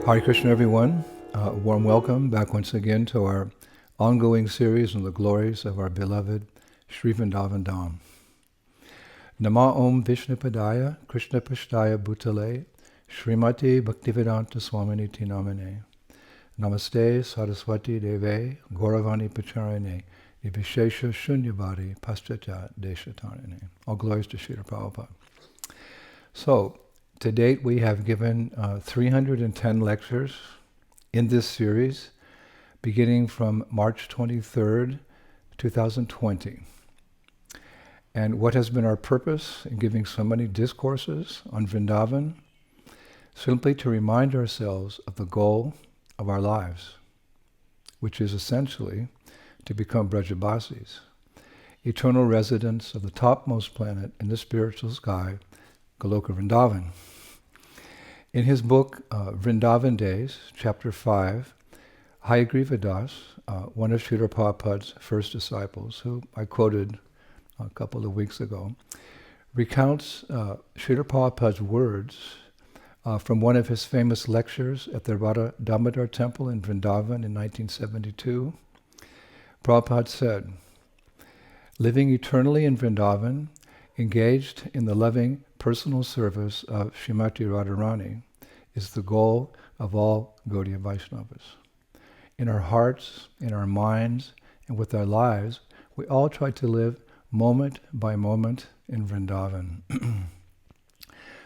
Hare Krishna, everyone. Warm welcome back once again to our ongoing series on the glories of our beloved Sri Vrindavan Dham. Nama Om Vishnupadaya Krishna Pashtaya Bhutale Srimati Bhaktivedanta Swamini Namane Namaste Saraswati Deve Gauravani Pacharane Nivishesha Shunyavadi Paschatya Deshatarane. All glories to Srila Prabhupada. So, to date, we have given 310 lectures in this series, beginning from March 23rd, 2020. And what has been our purpose in giving so many discourses on Vrindavan? Simply to remind ourselves of the goal of our lives, which is essentially to become Brajabasis, eternal residents of the topmost planet in the spiritual sky, Goloka Vrindavan. In his book, Vrindavan Days, chapter 5, Hayagriva Das, one of Srila Prabhupada's first disciples, who I quoted a couple of weeks ago, recounts Srila Prabhupada's words from one of his famous lectures at the Radha Damodar temple in Vrindavan in 1972. Prabhupada said, "Living eternally in Vrindavan, engaged in the loving personal service of Srimati Radharani is the goal of all Gaudiya Vaishnavas. In our hearts, in our minds, and with our lives, we all try to live moment by moment in Vrindavan.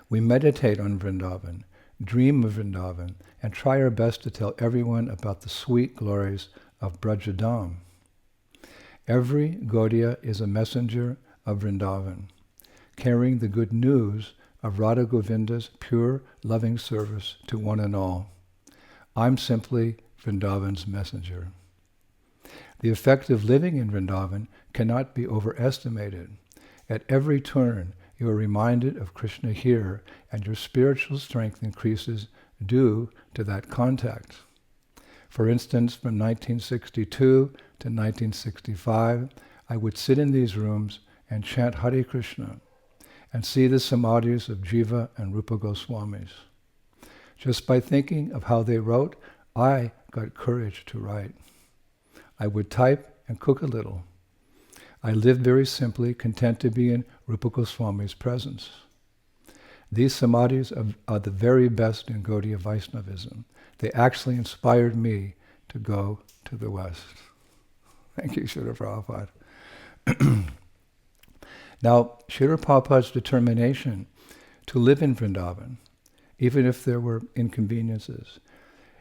We meditate on Vrindavan, dream of Vrindavan, and try our best to tell everyone about the sweet glories of Brajadam. Every Gaudiya is a messenger of Vrindavan, carrying the good news of Radha Govinda's pure, loving service to one and all. I'm simply Vrindavan's messenger." The effect of living in Vrindavan cannot be overestimated. At every turn, you are reminded of Krishna here, and your spiritual strength increases due to that contact. For instance, from 1962 to 1965, I would sit in these rooms and chant Hare Krishna, and see the samadhis of Jiva and Rupa Goswamis. Just by thinking of how they wrote, I got courage to write. I would type and cook a little. I lived very simply, content to be in Rupa Goswami's presence. These samadhis are the very best in Gaudiya Vaishnavism. They actually inspired me to go to the West. Thank you, Srila Prabhupada. Now, Srila Prabhupada's determination to live in Vrindavan, even if there were inconveniences,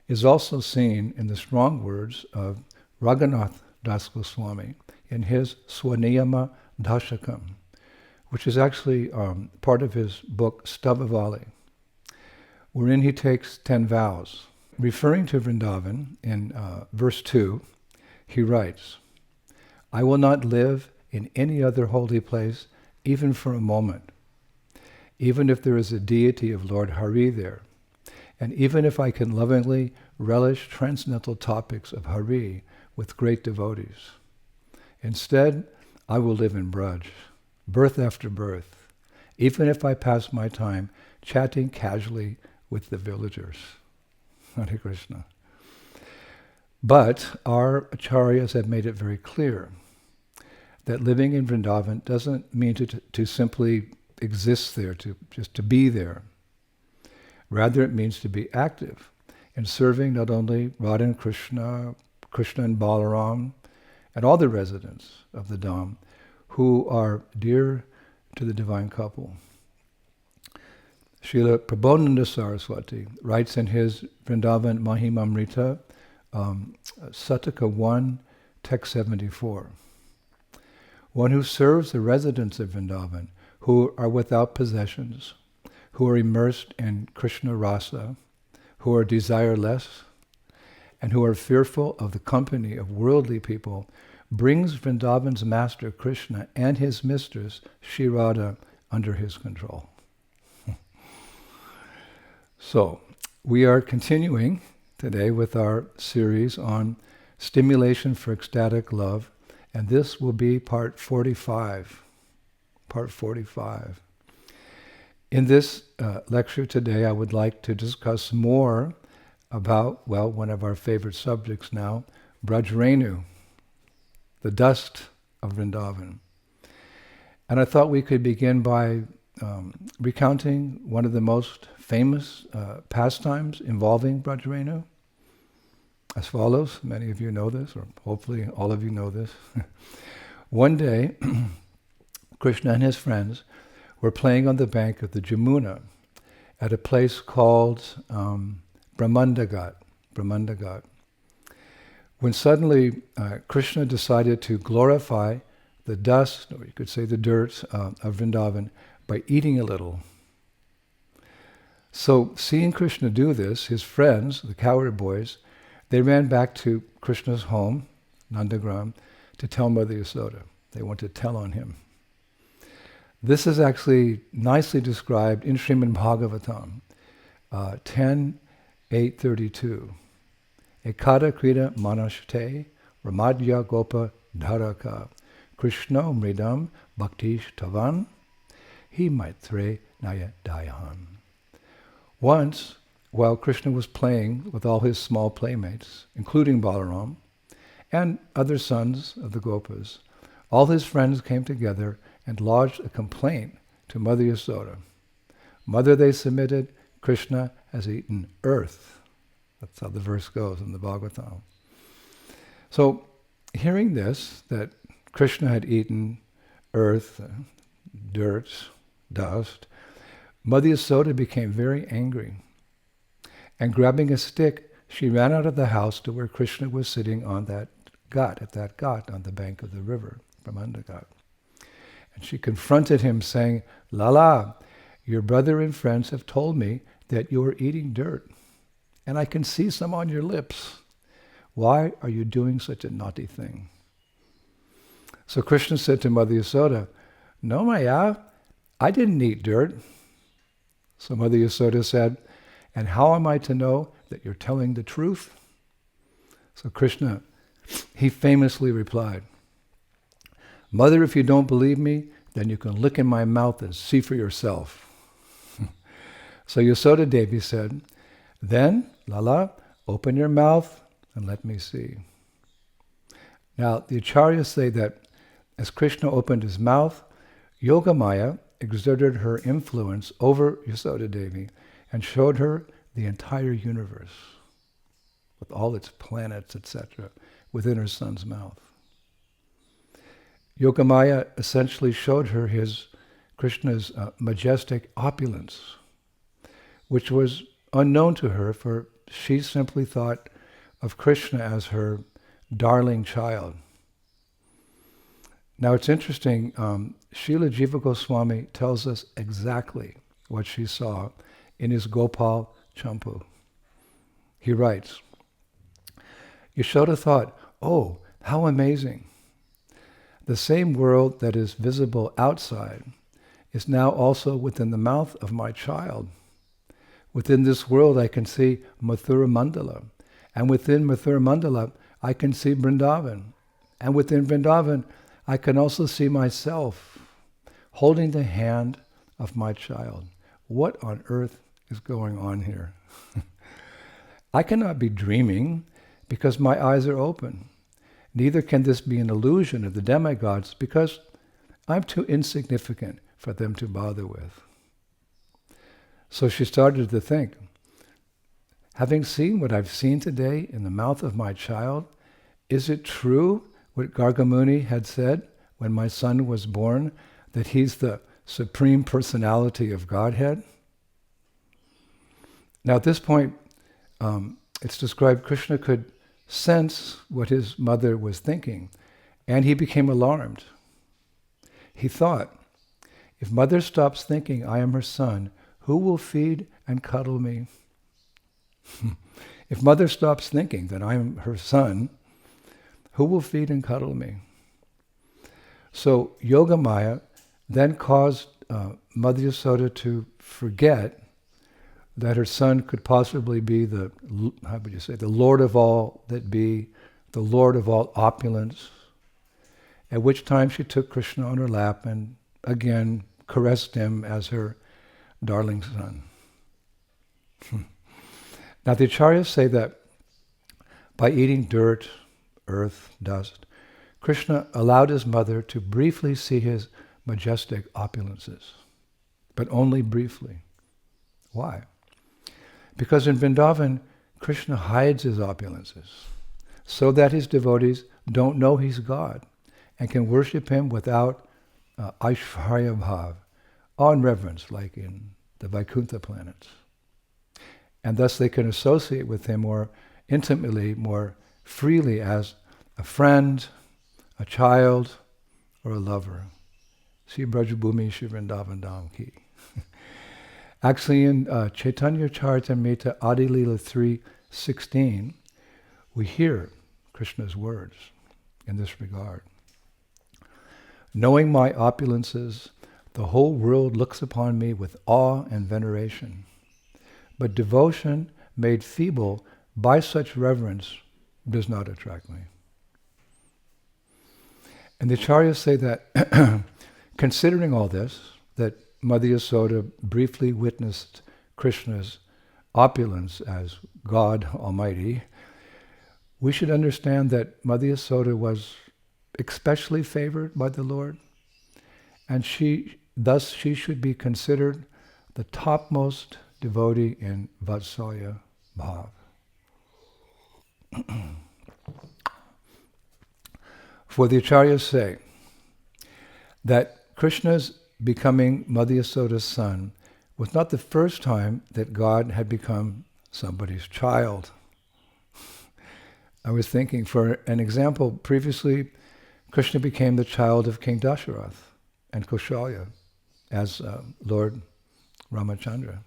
is also seen in the strong words of Raghunath Das Goswami in his Swaniyama Dashakam, which is actually part of his book Stavavali, wherein he takes 10 vows. Referring to Vrindavan in verse 2, he writes, "I will not live in any other holy place, even for a moment, even if there is a deity of Lord Hari there, and even if I can lovingly relish transcendental topics of Hari with great devotees. Instead, I will live in Braj, birth after birth, even if I pass my time chatting casually with the villagers." Hare Krishna. But our acharyas have made it very clear that living in Vrindavan doesn't mean to simply exist there, just to be there. Rather, it means to be active in serving not only Radha and Krishna, Krishna and Balaram, and all the residents of the Dham who are dear to the divine couple. Srila Prabodhananda Saraswati writes in his Vrindavan Mahimamrita, Sataka 1, text 74. "One who serves the residents of Vrindavan, who are without possessions, who are immersed in Krishna rasa, who are desireless, and who are fearful of the company of worldly people, brings Vrindavan's master Krishna and his mistress Shri Radha under his control." So, we are continuing today with our series on stimulation for ecstatic love, and this will be part 45. Part 45. In this lecture today, I would like to discuss more about, well, one of our favorite subjects now, Braj-Renu, the dust of Vrindavan. And I thought we could begin by recounting one of the most famous pastimes involving Braj-Renu, as follows. Many of you know this, or hopefully all of you know this. One day, Krishna and his friends were playing on the bank of the Jamuna at a place called Brahmandagat. When suddenly Krishna decided to glorify the dust, or you could say the dirt of Vrindavan, by eating a little. So seeing Krishna do this, his friends, the cowherd boys, they ran back to Krishna's home, Nandagram, to tell Mother Yasoda. They wanted to tell on him. This is actually nicely described in Srimad Bhagavatam, 10:832. Ekada krida manashte ramadya gopa dharaka Krishna mridam bhaktish tavan he maitre naya dayahan. Once, while Krishna was playing with all his small playmates, including Balaram, and other sons of the Gopas, all his friends came together and lodged a complaint to Mother Yasoda. Mother, they submitted, Krishna has eaten earth. That's how the verse goes in the Bhagavatam. So, hearing this, that Krishna had eaten earth, dirt, dust, Mother Yasoda became very angry. And grabbing a stick, she ran out of the house to where Krishna was sitting on that ghat, on the bank of the river, Brahmandagat. And she confronted him saying, Lala, your brother and friends have told me that you are eating dirt, and I can see some on your lips. Why are you doing such a naughty thing? So Krishna said to Mother Yasoda, No, Maya, I didn't eat dirt. So Mother Yasoda said, and how am I to know that you're telling the truth? So Krishna, he famously replied, Mother, if you don't believe me, then you can look in my mouth and see for yourself. So Yasoda Devi said, then, Lala, open your mouth and let me see. Now, the acharyas say that as Krishna opened his mouth, Yogamaya exerted her influence over Yasoda Devi and showed her the entire universe with all its planets, etc., within her son's mouth. Yogamaya essentially showed her Krishna's majestic opulence, which was unknown to her, for she simply thought of Krishna as her darling child. Now it's interesting, Srila Jiva Goswami tells us exactly what she saw in his Gopal Champu. He writes, Yashoda thought, oh, how amazing. The same world that is visible outside is now also within the mouth of my child. Within this world I can see Mathura Mandala, and within Mathura Mandala I can see Vrindavan, and within Vrindavan I can also see myself holding the hand of my child. What on earth is going on here? I cannot be dreaming because my eyes are open. Neither can this be an illusion of the demigods because I'm too insignificant for them to bother with. So she started to think, having seen what I've seen today in the mouth of my child, is it true what Gargamuni had said when my son was born, that he's the supreme personality of Godhead? Now at this point, it's described Krishna could sense what his mother was thinking, and he became alarmed. He thought, if mother stops thinking I am her son, who will feed and cuddle me? If mother stops thinking that I am her son, who will feed and cuddle me? So Yogamaya then caused Mother Yasoda to forget that her son could possibly be the Lord of all that be, the Lord of all opulence, at which time she took Krishna on her lap and again caressed him as her darling son. Now the Acharyas say that by eating dirt, earth, dust, Krishna allowed his mother to briefly see his majestic opulences, but only briefly. Why? Because in Vrindavan, Krishna hides his opulences so that his devotees don't know he's God and can worship him without Aishvarya Bhav, awe and reverence, like in the Vaikuntha planets. And thus they can associate with him more intimately, more freely as a friend, a child, or a lover. Sri Brajabhumi Shri Vrindavan Dham Ki. Actually in Chaitanya Charitamrita Adi Lila 3:16, we hear Krishna's words in this regard. Knowing my opulences, the whole world looks upon me with awe and veneration. But devotion made feeble by such reverence does not attract me. And the Acharyas say that considering all this, that Mother Yasoda briefly witnessed Krishna's opulence as God Almighty, we should understand that Mother Yasoda was especially favored by the Lord, and thus she should be considered the topmost devotee in Vatsalya Bhav. For the Acharyas say that Krishna's becoming Mother Yasoda's son was not the first time that God had become somebody's child. I was thinking, for an example, previously Krishna became the child of King Dasharath and Kaushalya as Lord Ramachandra.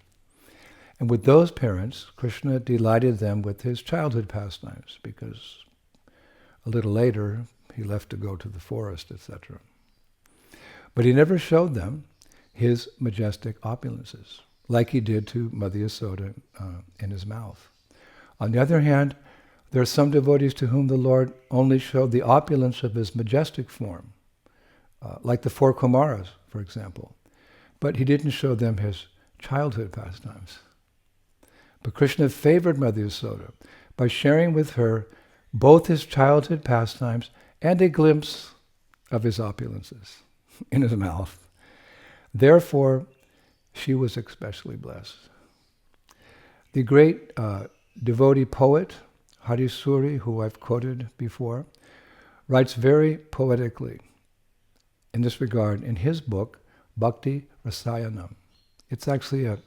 And with those parents, Krishna delighted them with his childhood pastimes, because a little later he left to go to the forest, etc. But he never showed them his majestic opulences, like he did to Mother Yasoda in his mouth. On the other hand, there are some devotees to whom the Lord only showed the opulence of his majestic form, like the four Kumaras, for example. But he didn't show them his childhood pastimes. But Krishna favored Mother Yasoda by sharing with her both his childhood pastimes and a glimpse of his opulences in his mouth. Therefore, she was especially blessed. The great devotee poet, Harisuri, who I've quoted before, writes very poetically in this regard in his book, Bhakti Rasayanam. It's actually a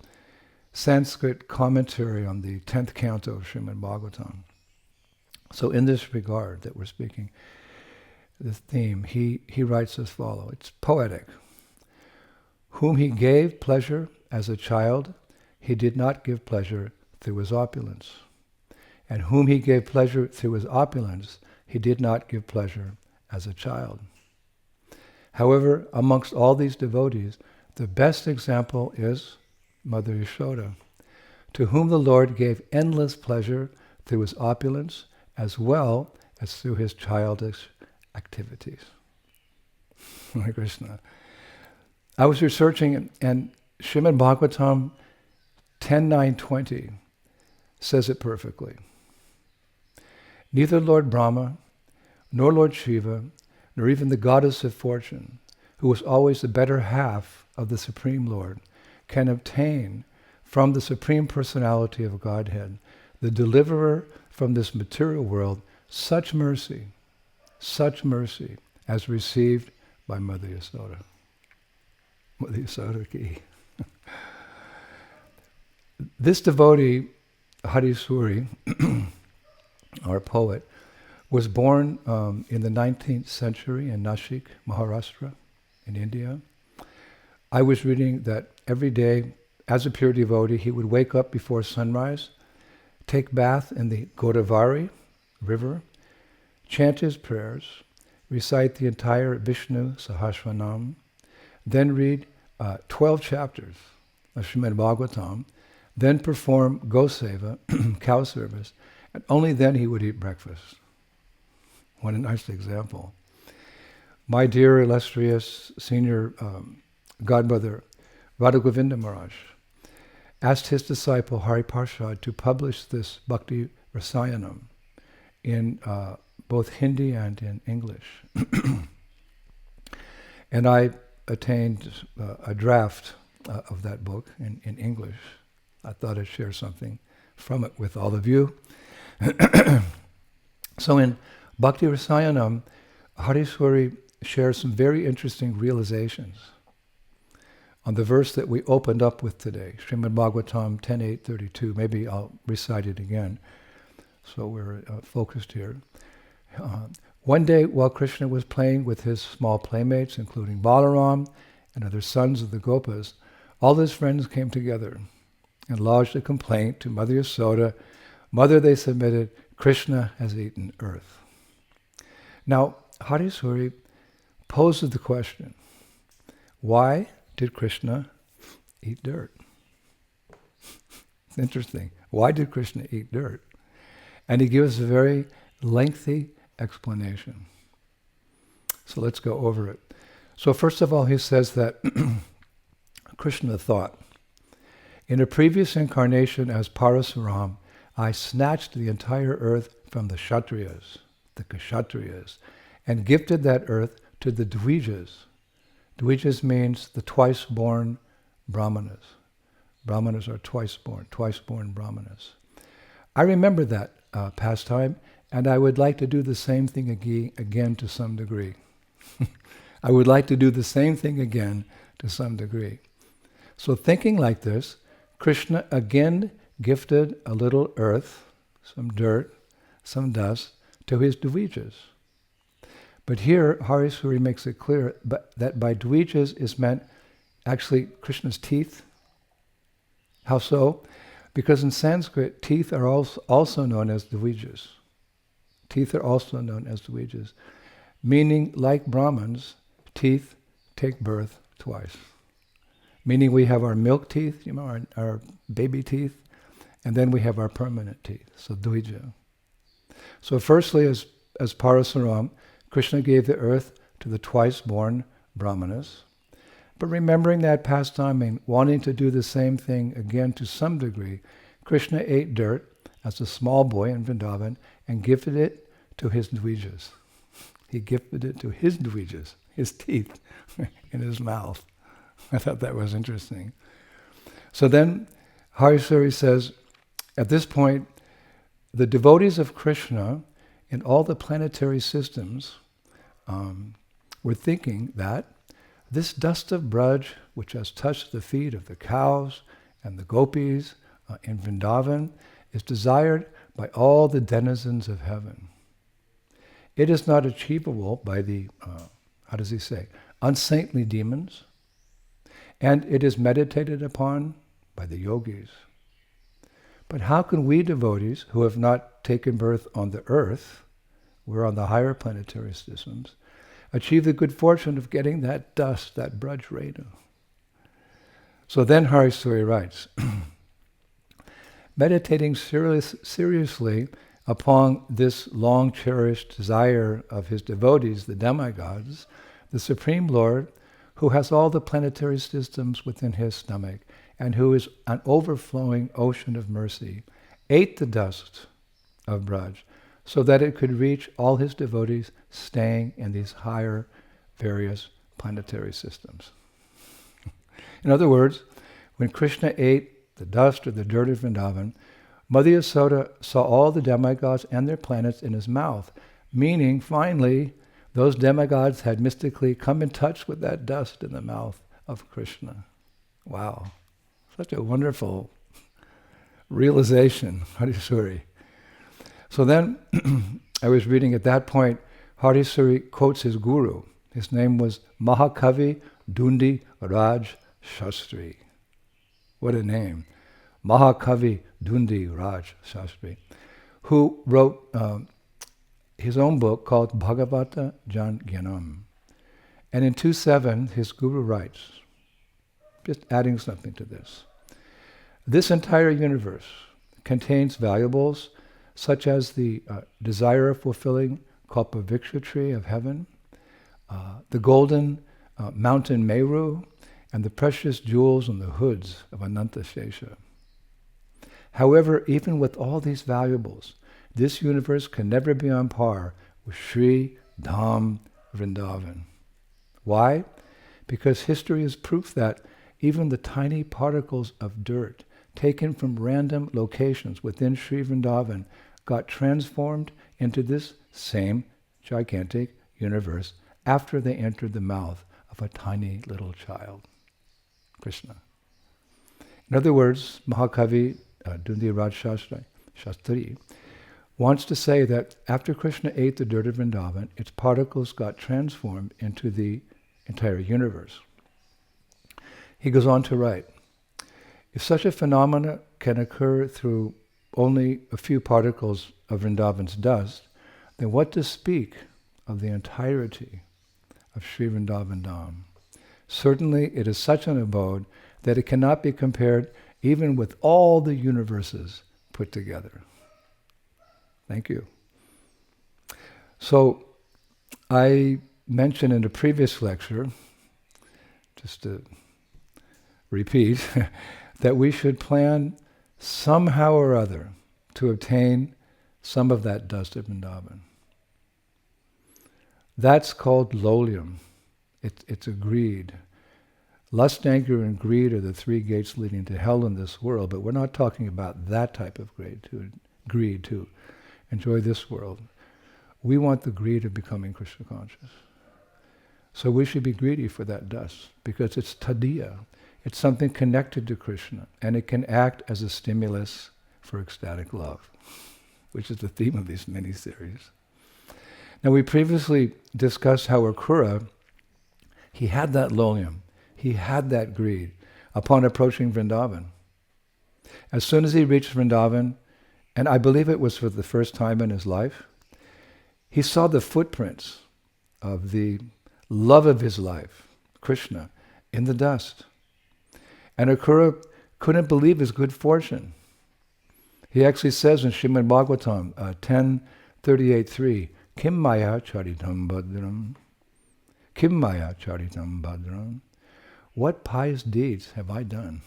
Sanskrit commentary on the 10th canto of Srimad Bhagavatam. So in this regard that we're speaking, the theme, he writes as follows. It's poetic. Whom he gave pleasure as a child, he did not give pleasure through his opulence. And whom he gave pleasure through his opulence, he did not give pleasure as a child. However, amongst all these devotees, the best example is Mother Yashoda, to whom the Lord gave endless pleasure through his opulence as well as through his childish activities. Hare Krishna. I was researching, and Srimad Bhagavatam 10.9.20 says it perfectly. Neither Lord Brahma, nor Lord Shiva, nor even the goddess of fortune, who was always the better half of the Supreme Lord, can obtain from the Supreme Personality of Godhead, the deliverer from this material world, such mercy as received by Mother Yasoda. Mother Yasoda ki. This devotee, Harisuri, our poet, was born in the 19th century in Nashik, Maharashtra, in India. I was reading that every day, as a pure devotee, he would wake up before sunrise, take bath in the Godavari river, chant his prayers, recite the entire Vishnu Sahasranam, then read 12 chapters of Srimad Bhagavatam, then perform Goseva, cow service, and only then he would eat breakfast. What a nice example. My dear illustrious senior godmother, Radha Govinda Maharaj, asked his disciple Hari Parshad to publish this Bhakti Rasayanam in both Hindi and in English. And I attained a draft of that book in English. I thought I'd share something from it with all of you. So in Bhakti Rasayanam, Hariswari shares some very interesting realizations on the verse that we opened up with today, Srimad Bhagavatam 10.8.32. Maybe I'll recite it again, so we're focused here. One day, while Krishna was playing with his small playmates, including Balaram and other sons of the Gopas, all his friends came together and lodged a complaint to Mother Yasoda. Mother, they submitted, Krishna has eaten earth. Now, Hariswari poses the question, why did Krishna eat dirt? It's interesting. Why did Krishna eat dirt? And he gives a very lengthy explanation. So let's go over it. So first of all, he says that Krishna thought, in a previous incarnation as Parasuram, I snatched the entire earth from the Kshatriyas, the Kshatriyas, and gifted that earth to the Dvijas. Dvijas means the twice-born Brahmanas. Brahmanas are twice-born Brahmanas. I remember that pastime, and I would like to do the same thing again to some degree. I would like to do the same thing again to some degree. So thinking like this, Krishna again gifted a little earth, some dirt, some dust, to his Dvijas. But here, Hariswari makes it clear that by Dvijas is meant actually Krishna's teeth. How so? Because in Sanskrit, teeth are also known as Dvijas. Teeth are also known as Dvijas. Meaning, like Brahmins, teeth take birth twice. Meaning we have our milk teeth, our baby teeth, and then we have our permanent teeth, so Dvija. So firstly, as Parasuram, Krishna gave the earth to the twice-born Brahmanas. But remembering that pastime and wanting to do the same thing again to some degree, Krishna ate dirt as a small boy in Vrindavan and gifted it to his Dvijas. He gifted it to his Dvijas, his teeth in his mouth. I thought that was interesting. So then Hariswari says, at this point, the devotees of Krishna in all the planetary systems were thinking that this dust of Braj, which has touched the feet of the cows and the gopis in Vrindavan, is desired by all the denizens of heaven. It is not achievable by the, unsaintly demons, and it is meditated upon by the yogis. But how can we devotees, who have not taken birth on the earth, we're on the higher planetary systems, achieve the good fortune of getting that dust, that Braj Renu? So then Hariswari writes, meditating seriously upon this long-cherished desire of his devotees, the demigods, the Supreme Lord, who has all the planetary systems within his stomach, and who is an overflowing ocean of mercy, ate the dust of Braj, so that it could reach all his devotees staying in these higher various planetary systems. In other words, when Krishna ate the dust or the dirt of Vrindavan, Mother Yasoda saw all the demigods and their planets in his mouth, meaning finally those demigods had mystically come in touch with that dust in the mouth of Krishna. Wow, such a wonderful realization, Hariswari. So then, I was reading at that point, Hariswari quotes his guru. His name was Mahakavi Dundi Raj Shastri. What a name. Mahakavi Dundi Raj Shastri, who wrote his own book called Bhagavata Jan Gyanam. And in 2.7, his guru writes, just adding something to this, this entire universe contains valuables such as the desire-fulfilling Kalpaviksha tree of heaven, the golden mountain Meru, and the precious jewels on the hoods of Ananta Shesha. However, even with all these valuables, this universe can never be on par with Sri Dham Vrindavan. Why? Because history is proof that even the tiny particles of dirt taken from random locations within Sri Vrindavan got transformed into this same gigantic universe after they entered the mouth of a tiny little child, Krishna. In other words, Mahakavi Dundiraj Shastri wants to say that after Krishna ate the dirt of Vrindavan, its particles got transformed into the entire universe. He goes on to write, if such a phenomena can occur through only a few particles of Vrindavan's dust, then what to speak of the entirety of Sri Vrindavan Dham? Certainly it is such an abode that it cannot be compared even with all the universes put together. Thank you. So, I mentioned in a previous lecture, just to repeat, that we should plan somehow or other to obtain some of that dust of Vrindavan. That's called lolium. It's a greed. Lust, anger, and greed are the three gates leading to hell in this world, but we're not talking about that type of greed to enjoy this world. We want the greed of becoming Krishna conscious. So we should be greedy for that dust, because it's tadiya. It's something connected to Krishna, and it can act as a stimulus for ecstatic love, which is the theme of these mini-series. Now, we previously discussed how Akrura, he had that lolium, he had that greed upon approaching Vrindavan. As soon as he reached Vrindavan, and I believe it was for the first time in his life, he saw the footprints of the love of his life, Krishna, in the dust. And Akrura couldn't believe his good fortune. He actually says in Srimad Bhagavatam 10:38-3, Kim maya charitam bhadram, Kim maya charitam bhadram. What pious deeds have I done?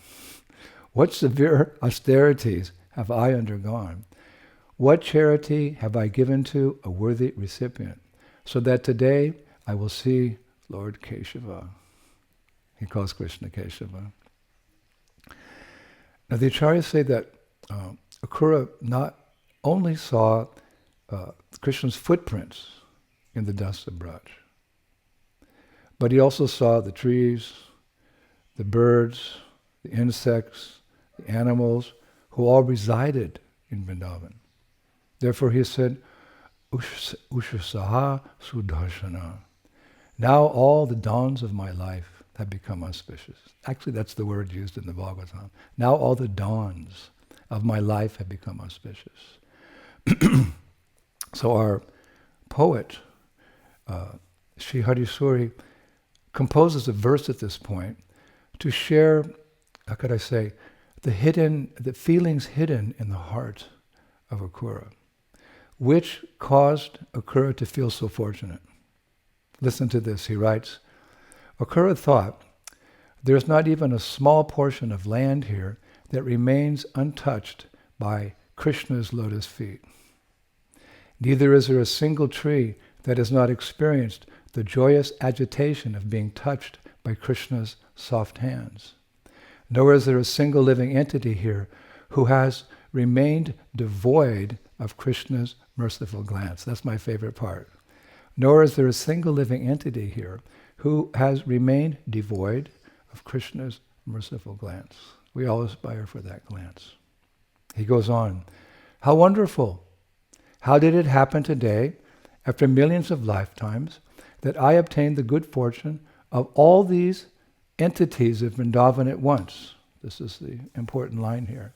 What severe austerities have I undergone? What charity have I given to a worthy recipient? So that today I will see Lord Keshava. He calls Krishna Keshava. Now the Acharyas say that Akrura not only saw Krishna's footprints in the dust of Braj, but he also saw the trees, the birds, the insects, the animals, who all resided in Vrindavan. Therefore he said, Ushasaha Sudarshana. Now all the dawns of my life have become auspicious. Actually, that's the word used in the Bhagavatam. Now all the dawns of my life have become auspicious. So our poet, Sri Harisuri, composes a verse at this point to share, how could I say, the feelings hidden in the heart of Akrura, which caused Akrura to feel so fortunate. Listen to this, he writes, Akrura thought, there's not even a small portion of land here that remains untouched by Krishna's lotus feet. Neither is there a single tree that has not experienced the joyous agitation of being touched by Krishna's soft hands. Nor is there a single living entity here who has remained devoid of Krishna's merciful glance. That's my favorite part. Nor is there a single living entity here who has remained devoid of Krishna's merciful glance. We all aspire for that glance. He goes on, how wonderful! How did it happen today, after millions of lifetimes, that I obtained the good fortune of all these entities of Vrindavan at once? This is the important line here.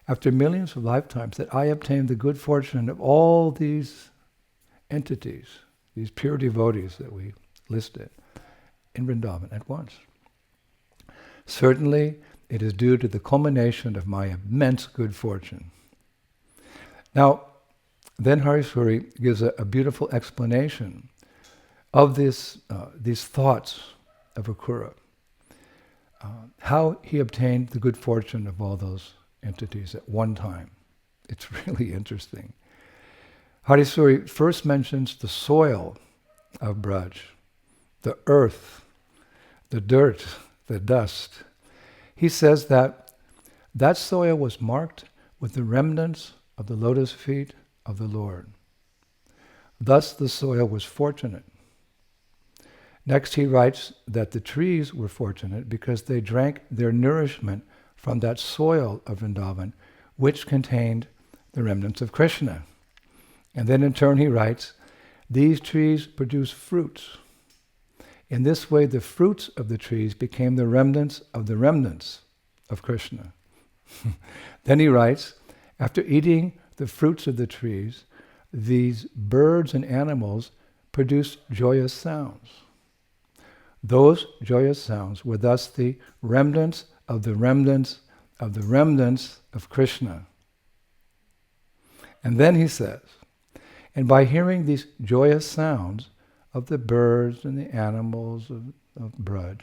After millions of lifetimes, that I obtained the good fortune of all these entities, these pure devotees that we listed, in Vrindavan at once. Certainly, it is due to the culmination of my immense good fortune. Now, then Harisuri gives a beautiful explanation of these thoughts of Akrura, how he obtained the good fortune of all those entities at one time. It's really interesting. Harisuri first mentions the soil of Braj, the earth, the dirt, the dust. He says that that soil was marked with the remnants of the lotus feet of the Lord. Thus the soil was fortunate. Next he writes that the trees were fortunate because they drank their nourishment from that soil of Vrindavan, which contained the remnants of Krishna. And then in turn he writes, these trees produce fruits. In this way the fruits of the trees became the remnants of Krishna. Then he writes, after eating the fruits of the trees, these birds and animals produced joyous sounds. Those joyous sounds were thus the remnants of the remnants of the remnants of Krishna. And then he says, and by hearing these joyous sounds of the birds and the animals of Braj,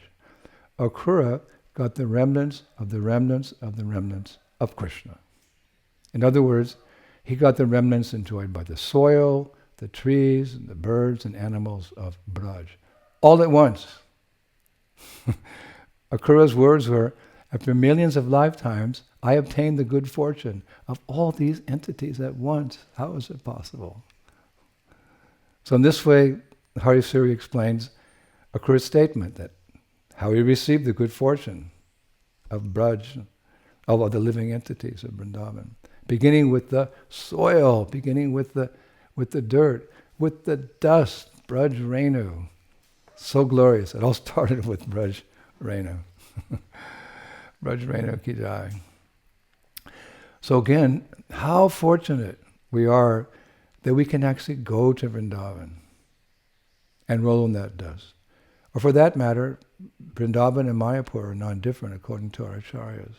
Akrura got the remnants of the remnants of the remnants of Krishna. In other words, he got the remnants enjoyed by the soil, the trees, and the birds and animals of Braj, all at once. Akrura's words were, after millions of lifetimes, I obtained the good fortune of all these entities at once. How is it possible? So in this way, Harisuri explains Akrura's statement that how he received the good fortune of Braj, of the living entities of Vrindavan, beginning with the soil, beginning with the dirt, with the dust, Braj Renu. So glorious. It all started with Braj Renu. Braj Renu ki jai. So again, how fortunate we are that we can actually go to Vrindavan and roll in that dust. Or for that matter, Vrindavan and Mayapur are non-different according to our acharyas.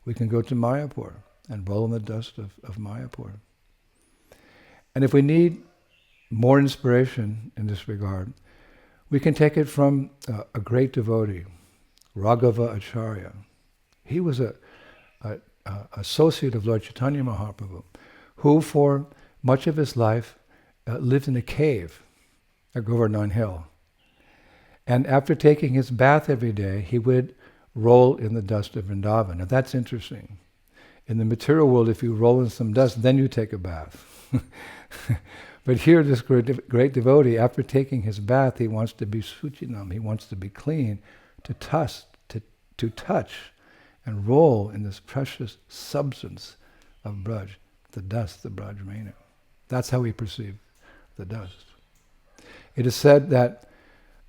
We can go to Mayapur and roll in the dust of Mayapur. And if we need more inspiration in this regard, we can take it from a great devotee, Raghava Acharya. He was a associate of Lord Chaitanya Mahaprabhu, who for much of his life lived in a cave at Govardhan Hill. And after taking his bath every day, he would roll in the dust of Vrindavan. Now that's interesting. In the material world, if you roll in some dust, then you take a bath. But here, this great devotee, after taking his bath, he wants to be suchinam, he wants to be clean, to touch and roll in this precious substance of Braj, the dust, the Braj Renu. That's how he perceived the dust. It is said that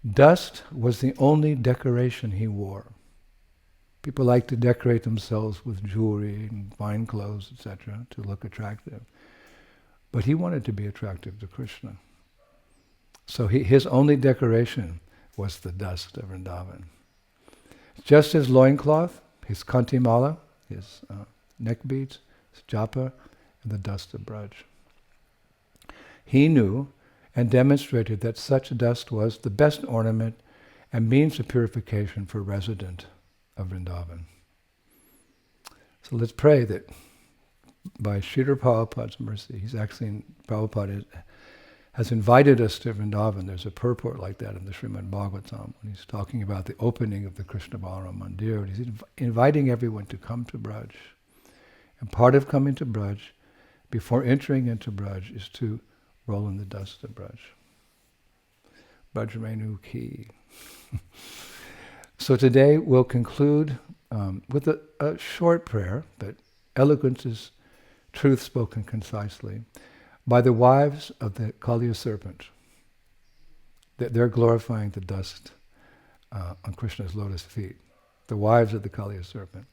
dust was the only decoration he wore. People like to decorate themselves with jewelry and fine clothes, etc., to look attractive. But he wanted to be attractive to Krishna. So his only decoration was the dust of Vrindavan. Just his loincloth, his kantimala, his neck beads, his japa, and the dust of Braj. He knew and demonstrated that such dust was the best ornament and means of purification for a resident of Vrindavan. So let's pray that by Srila Prabhupada's mercy, Prabhupada has invited us to Vrindavan. There's a purport like that in the Srimad Bhagavatam when he's talking about the opening of the Krishna Balaram Mandir. He's inviting everyone to come to Braj. And part of coming to Braj, before entering into Braj, is to roll in the dust of Braj. Braj Renu ki. So today we'll conclude with a short prayer, but eloquence is truth spoken concisely, by the wives of the Kaliya serpent. They're glorifying the dust on Krishna's lotus feet. The wives of the Kaliya serpent.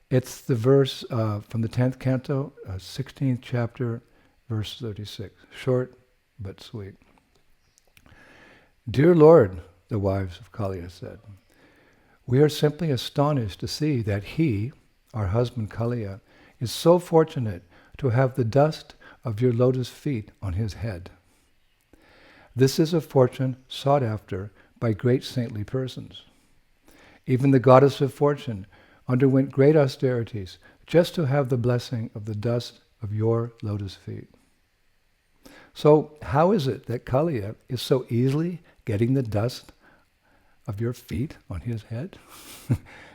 It's the verse from the 10th canto, 16th chapter, verse 36. Short but sweet. Dear Lord, the wives of Kaliya said, we are simply astonished to see that he, our husband Kaliya, is so fortunate to have the dust of your lotus feet on his head. This is a fortune sought after by great saintly persons. Even the goddess of fortune underwent great austerities just to have the blessing of the dust of your lotus feet. So how is it that Kaliya is so easily getting the dust of your feet on his head?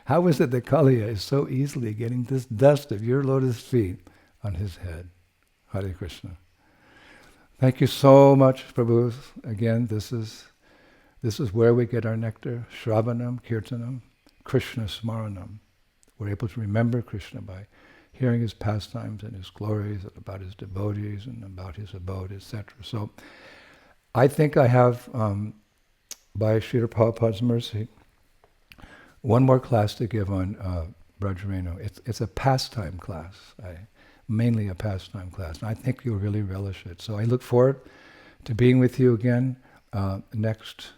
How is it that Kaliya is so easily getting this dust of your lotus feet on his head? Hare Krishna. Thank you so much, Prabhu. Again, this is where we get our nectar. Shravanam, Kirtanam, Krishna Smaranam. We're able to remember Krishna by hearing his pastimes and his glories, and about his devotees and about his abode, etc. So I think I have, by Srila Prabhupada's mercy, one more class to give on Brajareno. It's a pastime class, mainly a pastime class, and I think you'll really relish it. So I look forward to being with you again next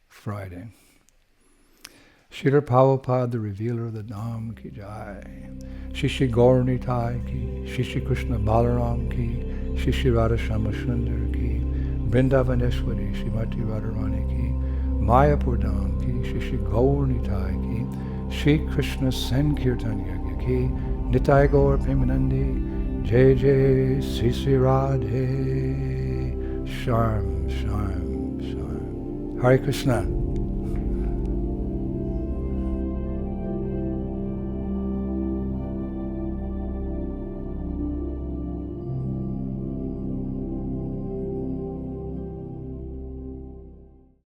Friday. Srila Prabhupada, the revealer of the Dham ki jai. Shri Shri Gaur Nitai ki. Shri Shri Krishna Balaram ki. Shri Shri Radha Shama Sundar ki. Vrindavaneshwari Srimati Radharani ki. Mayapur Dham ki. Shri Shri Gaur Nitai ki. Shri Krishna Sankirtan ki. Nitai Gaur Premanandi. Jai Jai Sri Sri Radhe. Sharm, Sharm, Sharm. Hare Krishna.